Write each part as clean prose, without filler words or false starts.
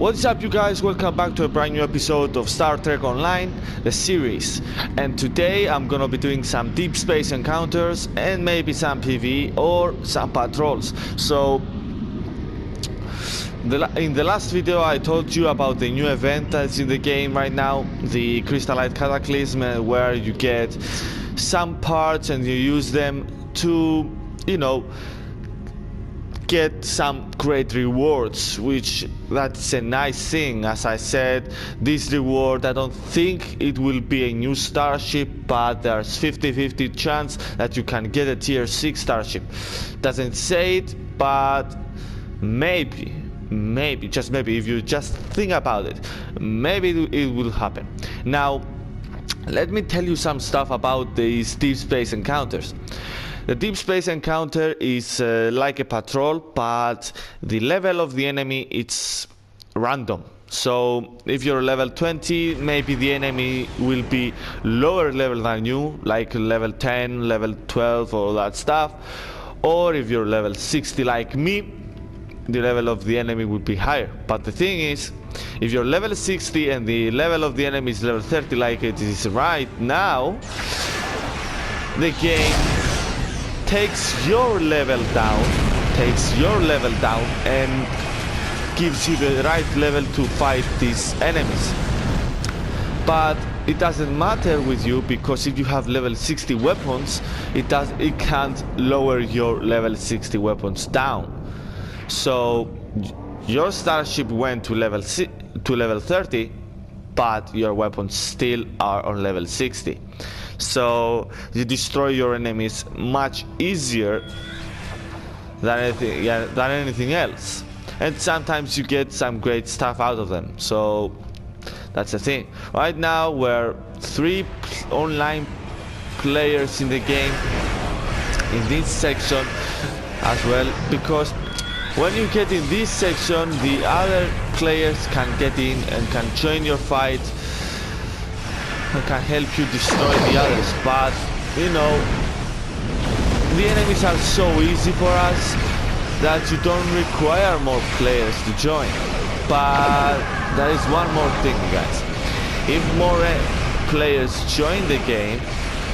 What's up, you guys? Welcome back to a brand new episode of Star Trek Online, the series. And today I'm gonna be doing some deep space encounters and maybe some PvE or some patrols. So in the last video I told you about the new event that's in the game right now, the Crystallite Cataclysm, where you get some parts and you use them to, get some great rewards, which that's a nice thing. As I said, this reward, I don't think it will be a new starship, but there's 50-50 chance that you can get a tier 6 starship. Doesn't say it, but maybe, just maybe, if you just think about it, maybe it will happen. Now let me tell you some stuff about these deep space encounters. The deep space encounter is like a patrol, but the level of the enemy, it's random. So if you're level 20, maybe the enemy will be lower level than you, like level 10, level 12, all that stuff. Or if you're level 60 like me, the level of the enemy will be higher. But the thing is, if you're level 60 and the level of the enemy is level 30 like it is right now, the game takes your level down and gives you the right level to fight these enemies. But it doesn't matter with you, because if you have level 60 weapons, it can't lower your level 60 weapons down. So your starship went to level 30, but your weapons still are on level 60. So you destroy your enemies much easier than anything else, and sometimes you get some great stuff out of them. So that's the thing. Right now we're 3 online players in the game in this section as well, because when you get in this section, the other players can get in and can join your fight and can help you destroy the others. But the enemies are so easy for us that you don't require more players to join. But there is one more thing, guys. If more players join the game,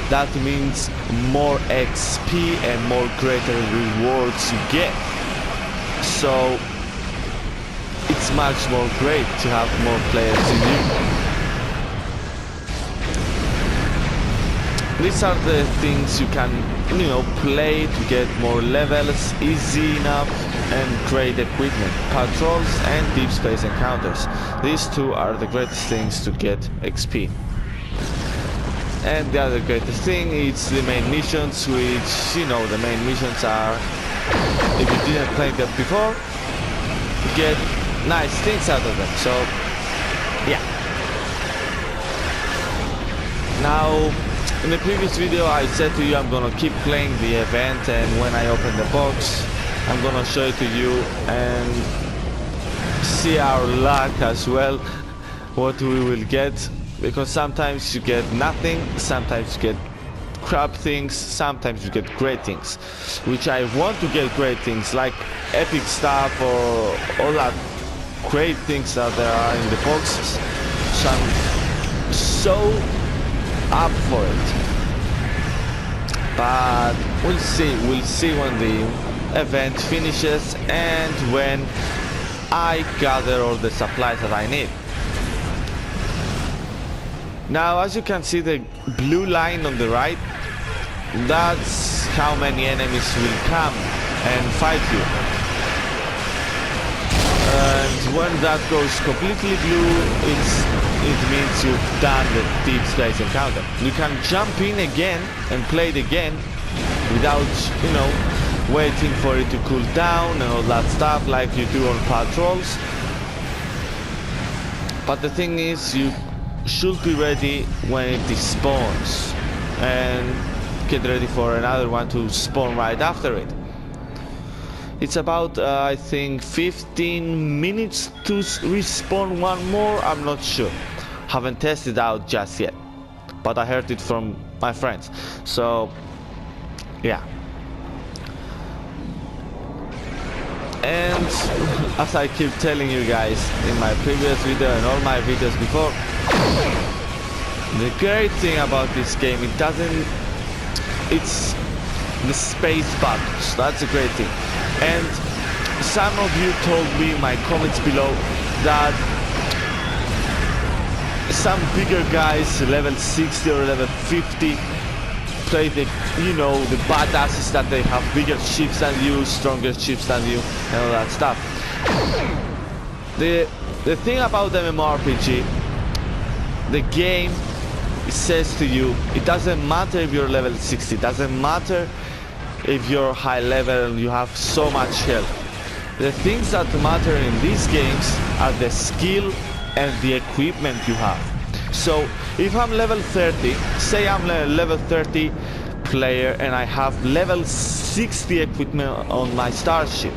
that means more XP and more greater rewards you get. So it's much more great to have more players in you. These are the things you can, play to get more levels, easy enough, and great equipment. Patrols and deep space encounters. These two are the greatest things to get XP. And the other greatest thing is the main missions, which, the main missions are, if you didn't play them before, you get nice things out of them. So, yeah. Now, in the previous video I said to you I'm gonna keep playing the event, and when I open the box I'm gonna show it to you and see our luck as well, what we will get, because sometimes you get nothing, sometimes you get crap things, sometimes you get great things, which I want to get great things like epic stuff or all that great things that there are in the boxes. So I'm so up for it, but we'll see when the event finishes and when I gather all the supplies that I need. Now, as you can see, the blue line on the right, that's how many enemies will come and fight you. And when that goes completely blue, it means you've done the deep space encounter. You can jump in again and play it again without, waiting for it to cool down and all that stuff like you do on patrols. But the thing is, you should be ready when it despawns and get ready for another one to spawn right after it. It's about, I think, 15 minutes to respawn one more. I'm not sure. Haven't tested out just yet, but I heard it from my friends. So, yeah. And as I keep telling you guys in my previous video and all my videos before, the great thing about this game, it's the space battles. That's a great thing. And some of you told me in my comments below that some bigger guys, level 60 or level 50, play the badasses, that they have bigger ships than you, stronger ships than you, and all that stuff. The thing about MMORPG, the game says to you, it doesn't matter if you're level 60, it doesn't matter if you're high level and you have so much health. The things that matter in these games are the skill and the equipment you have. So if I'm level 30, say I'm a level 30 player and I have level 60 equipment on my starship,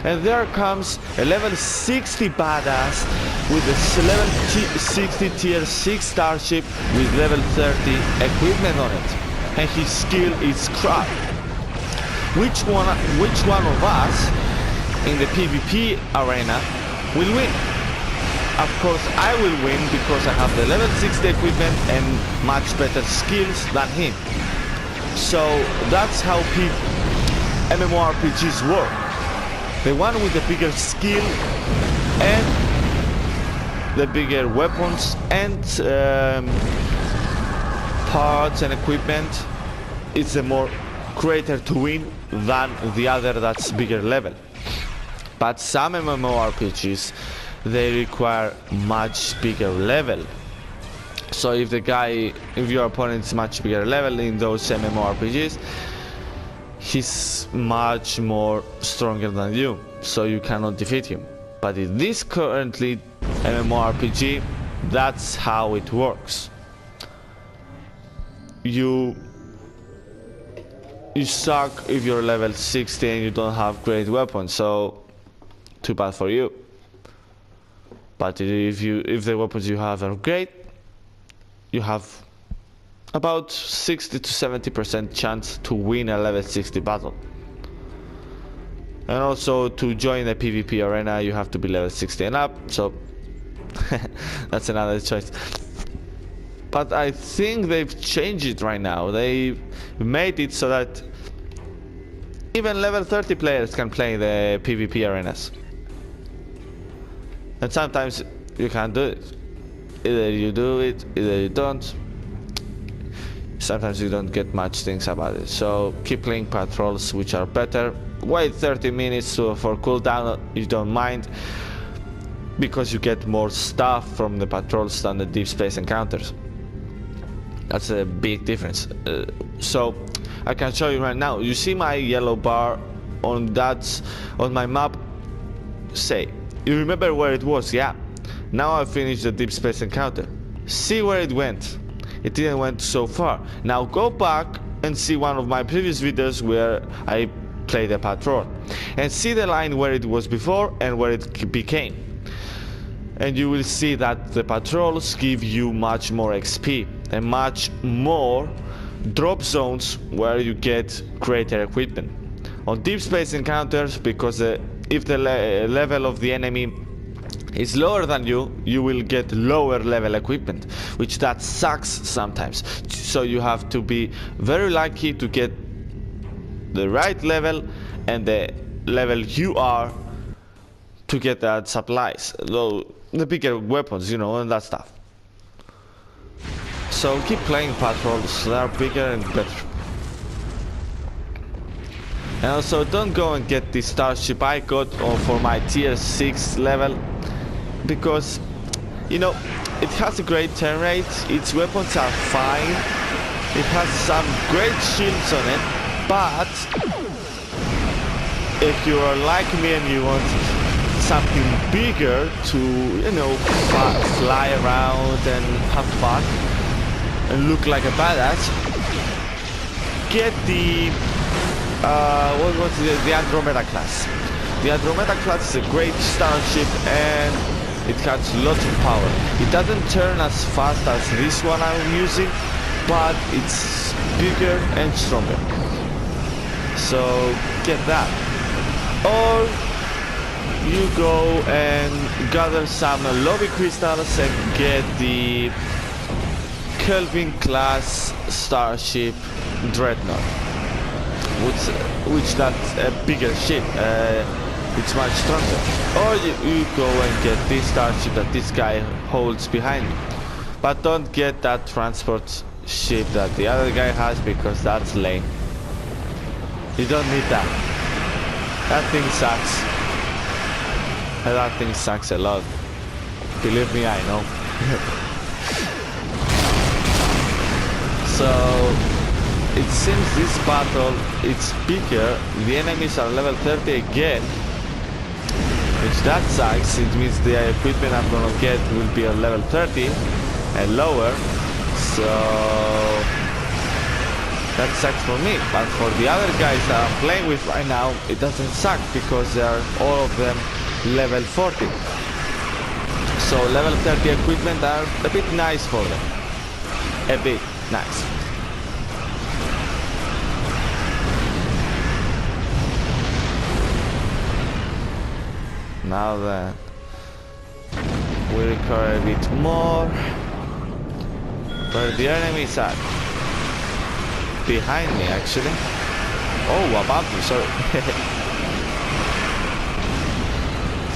and there comes a level 60 badass with a level 60 tier 6 starship with level 30 equipment on it, and his skill is crap. Which one of us in the PvP arena will win? Of course I will win because I have the level 60 equipment and much better skills than him. So that's how MMORPGs work. The one with the bigger skill and the bigger weapons and parts and equipment is the more greater to win than the other that's bigger level. But some MMORPGs, they require much bigger level. So if your opponent is much bigger level in those MMORPGs, he's much more stronger than you, so you cannot defeat him. But in this currently MMORPG, that's how it works. You suck if you're level 60 and you don't have great weapons, so too bad for you. But if the weapons you have are great, you have about 60 to 70% chance to win a level 60 battle. And also to join the PvP arena you have to be level 60 and up, so that's another choice. But I think they've changed it right now. They made it so that even level 30 players can play the PvP arenas. And sometimes you can't do it. Either you do it, either you don't. Sometimes you don't get much things about it. So keep playing patrols, which are better. Wait 30 minutes for cooldown, you don't mind, because you get more stuff from the patrols than the deep space encounters. That's a big difference. So I can show you right now. You see my yellow bar on my map? Say, you remember where it was? Yeah. Now I finished the deep space encounter. See where it went. It didn't went so far. Now go back and see one of my previous videos where I played a patrol, and see the line where it was before and where it became. And you will see that the patrols give you much more XP and much more drop zones where you get greater equipment. On deep space encounters, because if the level of the enemy is lower than you, you will get lower level equipment, which that sucks sometimes. So you have to be very lucky to get the right level and the level you are to get that supplies, though the bigger weapons, and that stuff. So keep playing patrols, they are bigger and better. And also don't go and get the starship I got for my tier 6 level, because it has a great turn rate, its weapons are fine, it has some great shields on it, but if you are like me and you want something bigger to fly around and have fun and look like a badass, get the the Andromeda class. The Andromeda class is a great starship and it has lots of power. It doesn't turn as fast as this one I'm using, but it's bigger and stronger. So get that. Or you go and gather some lobby crystals and get the Kelvin class starship Dreadnought, which that's a bigger ship. It's much stronger. Or you go and get this starship that this guy holds behind me. But don't get that transport ship that the other guy has, because that's lame. You don't need that. That thing sucks. That thing sucks a lot. Believe me, I know. So it seems this battle it's bigger. The enemies are level 30 again, which that sucks. It means the equipment I'm gonna get will be on level 30 and lower. So that sucks for me. But for the other guys that I'm playing with right now, it doesn't suck because they are all of them level 40. So level 30 equipment are a bit nice for them. A bit nice. Now that we recover a bit more, where the enemies are behind me actually. Oh, above me, sorry.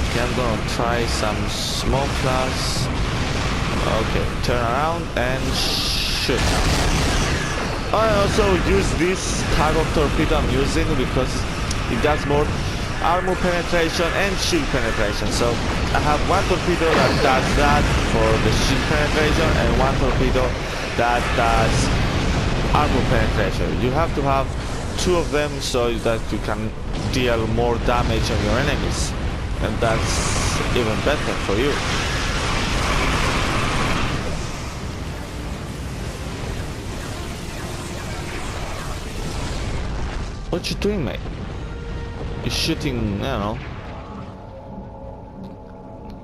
Okay, I'm gonna try some smoke class. Okay, turn around and shoot. I also use this type of torpedo I'm using because it does more armor penetration and shield penetration. So I have one torpedo that does that for the shield penetration and one torpedo that does armor penetration. You have to have two of them so that you can deal more damage on your enemies, and that's even better for you. What you doing, mate? You're shooting, I don't know.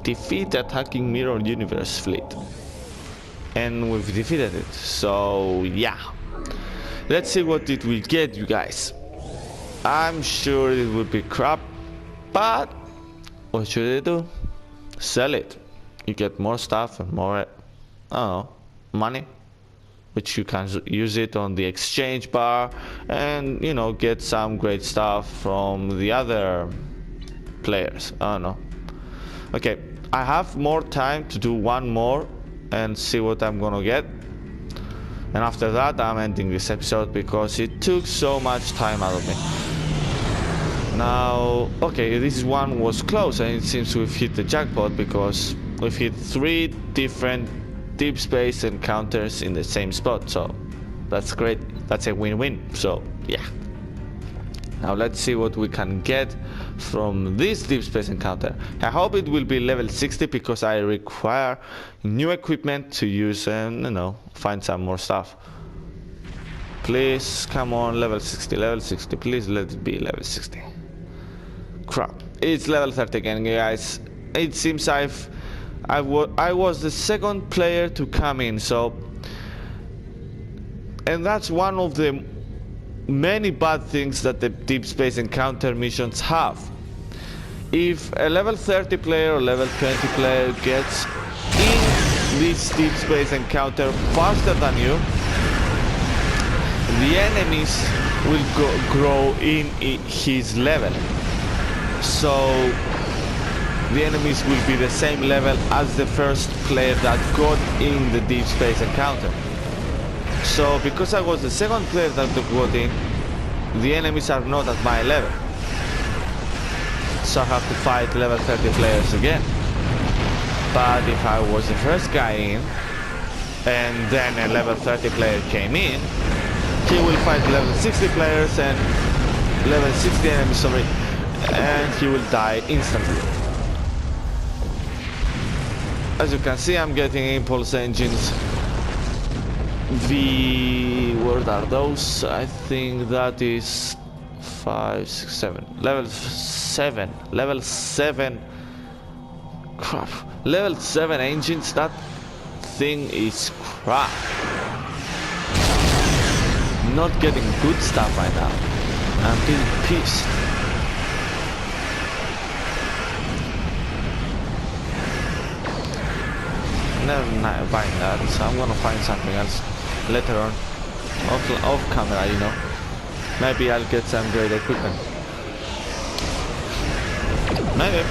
Defeat attacking Mirror Universe fleet. And we've defeated it. So, yeah. Let's see what it will get, you guys. I'm sure it will be crap, but what should I do? Sell it. You get more stuff and more, I don't know, money, which you can use it on the exchange bar and, you know, get some great stuff from the other players. I don't know. Okay, I have more time to do one more and see what I'm gonna get. And after that, I'm ending this episode because it took so much time out of me. Now, okay, this one was close and it seems we've hit the jackpot because we've hit 3 different deep space encounters in the same spot, so that's great. That's a win-win. So yeah, now let's see what we can get from this deep space encounter. I hope it will be level 60 because I require new equipment to use and, you know, find some more stuff. Please, come on, level 60, please let it be level 60. Crap, it's level 30 again, guys. It seems I was the second player to come in, so, and that's one of the many bad things that the deep space encounter missions have. If a level 30 player or level 20 player gets in this deep space encounter faster than you, the enemies will grow in his level. So the enemies will be the same level as the first player that got in the deep space encounter. So because I was the second player that got in, the enemies are not at my level. So I have to fight level 30 players again. But if I was the first guy in, and then a level 30 player came in, he will fight level 60 players and level 60 enemies, sorry, and he will die instantly. As you can see, I'm getting impulse engines. What are those? I think that is 5, 6, 7. Level 7. Crap. Level 7 engines, that thing is crap. Not getting good stuff right now. I'm getting pissed. never buying that, so I'm gonna find something else later on, off camera, you know. Maybe I'll get some great equipment. Maybe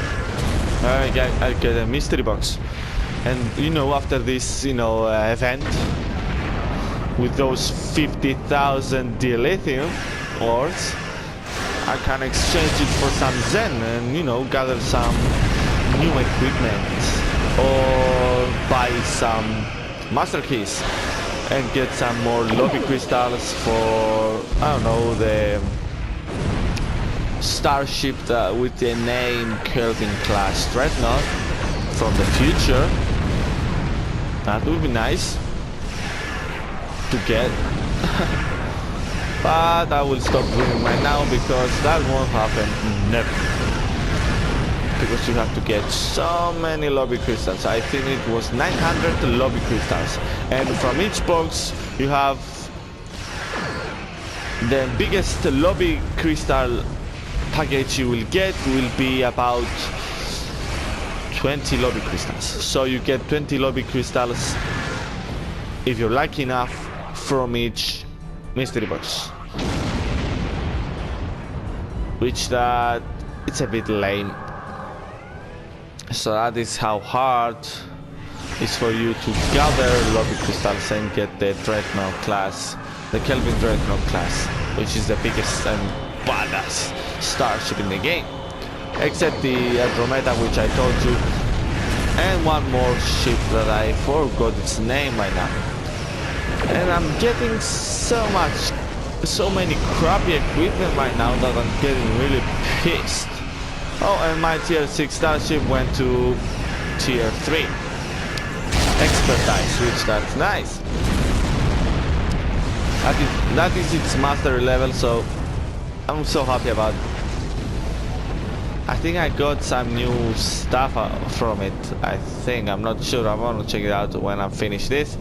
I'll get a mystery box, and you know, after this, you know, event with those 50,000 dilithium ores, I can exchange it for some Zen and, you know, gather some new equipment or buy some master keys and get some more lobby crystals for, I don't know, the starship with the name Kelvin class Dreadnought from the future. That would be nice to get. But I will stop doing right now because that won't happen. Never. Because you have to get so many lobby crystals. I think it was 900 lobby crystals. And from each box you have the biggest lobby crystal package you will get will be about 20 lobby crystals. So you get 20 lobby crystals if you're lucky enough from each mystery box, which that it's a bit lame. So that is how hard it's for you to gather lobby crystals and get the Dreadnought class, the Kelvin Dreadnought class, which is the biggest and badass starship in the game, except the Andromeda, which I told you, and one more ship that I forgot its name right now. And I'm getting so many crappy equipment right now that I'm getting really pissed. Oh, and my tier 6 starship went to tier 3 expertise, which that's nice. That is its mastery level, so I'm so happy about it. I think I got some new stuff from it. I think, I'm not sure. I'm gonna check it out when I finish this.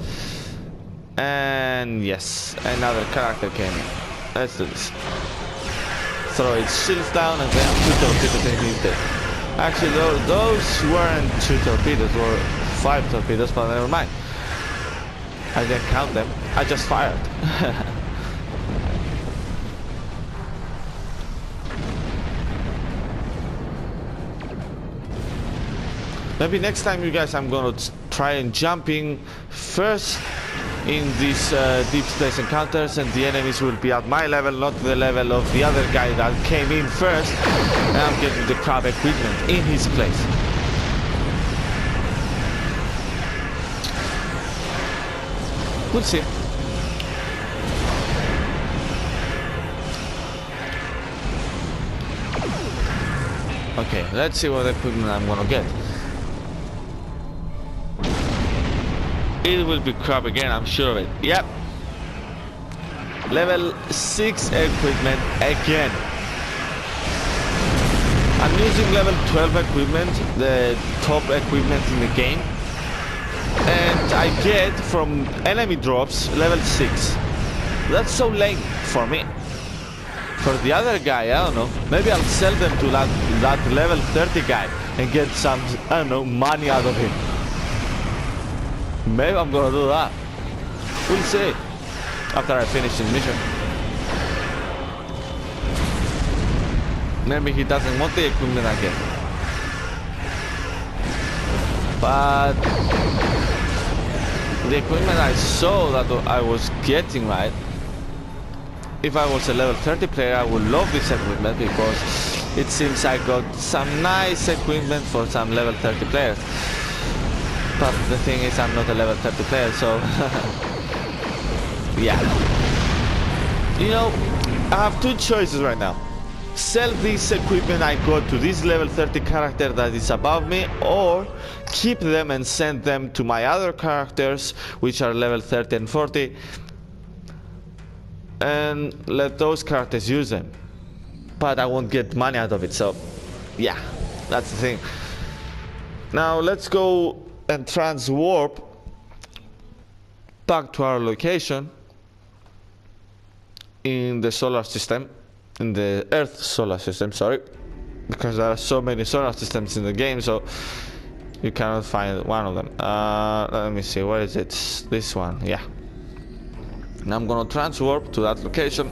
And yes, another character came in. Let's do this. Throw its shields down and then 2 torpedoes and he's dead. Actually, those weren't 2 torpedoes, were 5 torpedoes, but never mind. I didn't count them. I just fired. Maybe next time, you guys, I'm gonna try and jumping first in these deep space encounters, and the enemies will be at my level, not the level of the other guy that came in first, and I'm getting the crab equipment in his place. We'll see. Okay, let's see what equipment I'm gonna get. It will be crap again, I'm sure of it. Yep. Level 6 equipment again. I'm using level 12 equipment, the top equipment in the game. And I get from enemy drops level 6. That's so lame for me. For the other guy, I don't know. Maybe I'll sell them to that level 30 guy and get some, I don't know, money out of him. Maybe I'm gonna do that. We'll see after I finish the mission. Maybe he doesn't want the equipment again. But the equipment I saw that I was getting, right? If I was a level 30 player, I would love this equipment because it seems I got some nice equipment for some level 30 players. But the thing is, I'm not a level 30 player, so yeah. You know, I have 2 choices right now. Sell this equipment I got to this level 30 character that is above me, or keep them and send them to my other characters, which are level 30 and 40, and let those characters use them. But I won't get money out of it, so yeah, that's the thing. Now let's go and transwarp back to our location in the solar system, in the Earth solar system, sorry, because there are so many solar systems in the game, so You cannot find one of them. Let me see, where is it? This one, yeah. Now I'm gonna transwarp to that location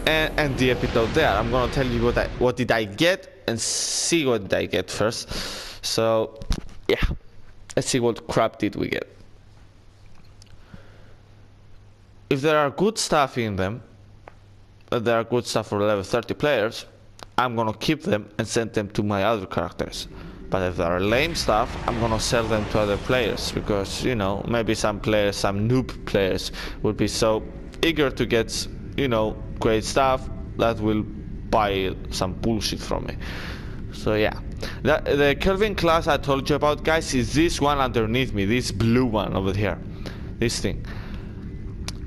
and end the episode there. I'm gonna tell you what did I get and see what did I get first. So yeah, let's see what crap did we get. If there are good stuff in them, there are good stuff for level 30 players, I'm gonna keep them and send them to my other characters. But if there are lame stuff, I'm gonna sell them to other players, because, you know, maybe some players, some noob players would be so eager to get, you know, great stuff that will buy some bullshit from me. So yeah, the Kelvin class I told you about, guys, is this one underneath me, this blue one over here, this thing.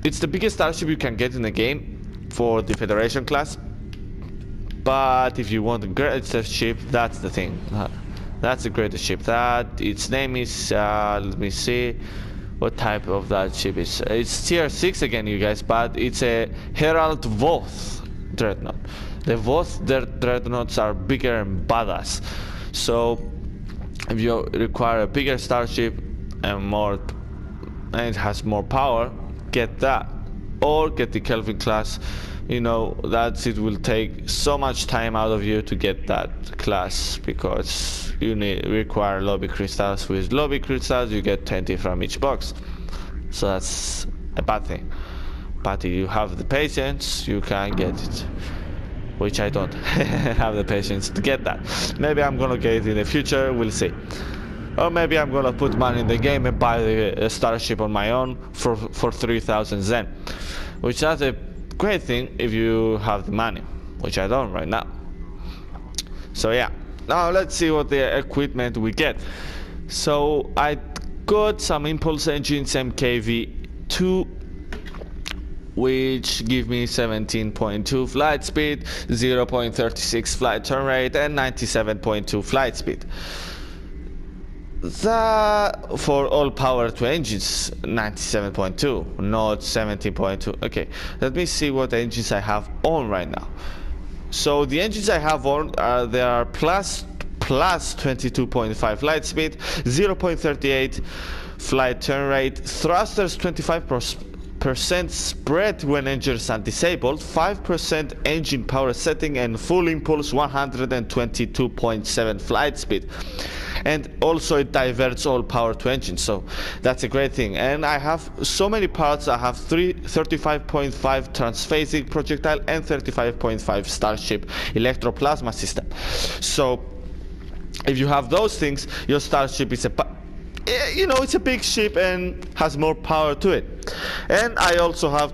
It's the biggest starship you can get in the game for the Federation class, but if you want the greatest ship, that's the thing. That's the greatest ship. That its name is let me see what type of that ship is. It's tier 6 again, you guys, but it's a Herald Voth dreadnought. The Voth dreadnoughts are bigger and badass. So if you require a bigger starship and it has more power, get that, or get the Kelvin class. You know that it will take so much time out of you to get that class, because you require lobby crystals. With lobby crystals you get 20 from each box, so that's a bad thing. But if you have the patience, you can get it, which I don't have the patience to get that. Maybe I'm gonna get it in the future, we'll see. Or maybe I'm gonna put money in the game and buy the starship on my own for 3000 Zen, which is a great thing if you have the money, which I don't right now. So yeah, now let's see what the equipment we get. So I got some impulse engines MKV2, which give me 17.2 flight speed, 0.36 flight turn rate, and 97.2 flight speed. That for all power to engines, 97.2, not 17.2. Okay, let me see what engines I have on right now. So the engines I have on they are plus 22.5 flight speed, 0.38 flight turn rate, thrusters 25% spread when engines are disabled, 5% engine power setting, and full impulse 122.7 flight speed. And also it diverts all power to engines, so that's a great thing. And I have so many parts. I have 35.5 transphasic projectile and 35.5 Starship electroplasma system. So if you have those things, your Starship is it's a big ship and has more power to it. And I also have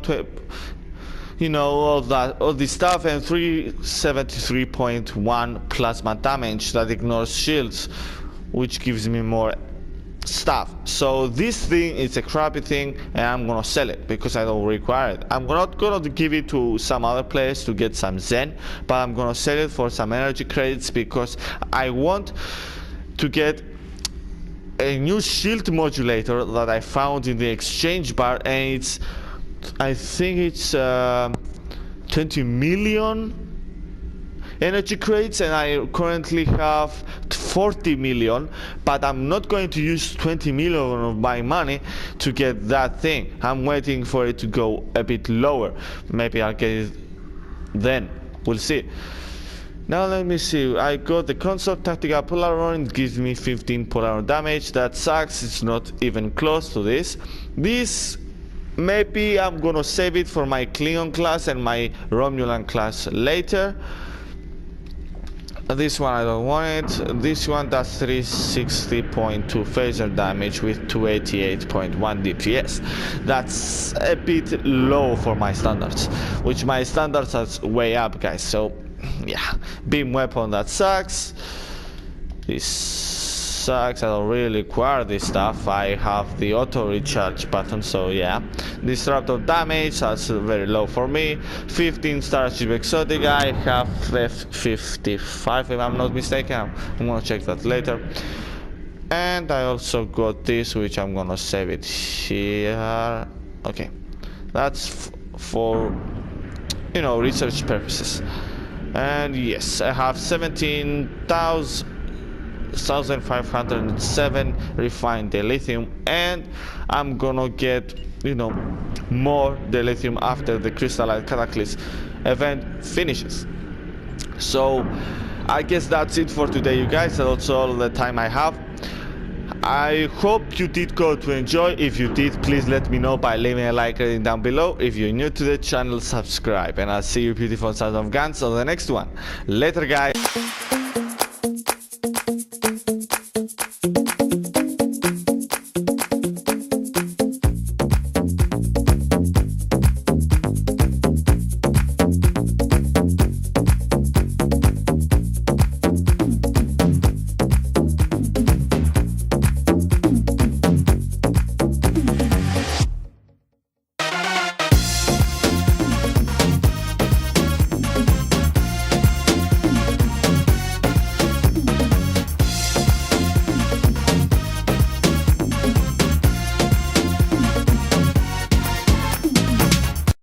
all this stuff, and 373.1 plasma damage that ignores shields, which gives me more stuff. So this thing is a crappy thing, and I'm gonna sell it because I don't require it. I'm not gonna give it to some other players to get some Zen, but I'm gonna sell it for some energy credits, because I want to get a new shield modulator that I found in the exchange bar, and I think it's 20 million energy credits, and I currently have 40 million, but I'm not going to use 20 million of my money to get that thing. I'm waiting for it to go a bit lower. Maybe I'll get it then, we'll see. Now let me see, I got the Consort Tactical Polaron. It gives me 15 Polaron damage. That sucks, it's not even close to this. Maybe I'm gonna save it for my Klingon class and my Romulan class later. This one I don't want it. This one does 360.2 phaser damage with 288.1 DPS. That's a bit low for my standards, which my standards are way up, guys. So yeah, beam weapon, that sucks. This sucks. I don't really require this stuff. I have the auto recharge button, so yeah. Disruptor damage, that's very low for me. 15 Starship Exotic. I have F55 if I'm not mistaken. I'm gonna check that later. And I also got this, which I'm gonna save it here. Okay, that's for research purposes. And yes, I have 17,000 1507 refined dilithium, and I'm gonna get, you know, more dilithium after the crystallite cataclysm event finishes. So I guess that's it for today, you guys. That's all the time I have. I hope you did go to enjoy. If you did, please let me know by leaving a like rating down below. If you're new to the channel, subscribe, and I'll see you beautiful sons of guns on the next one. Later, guys.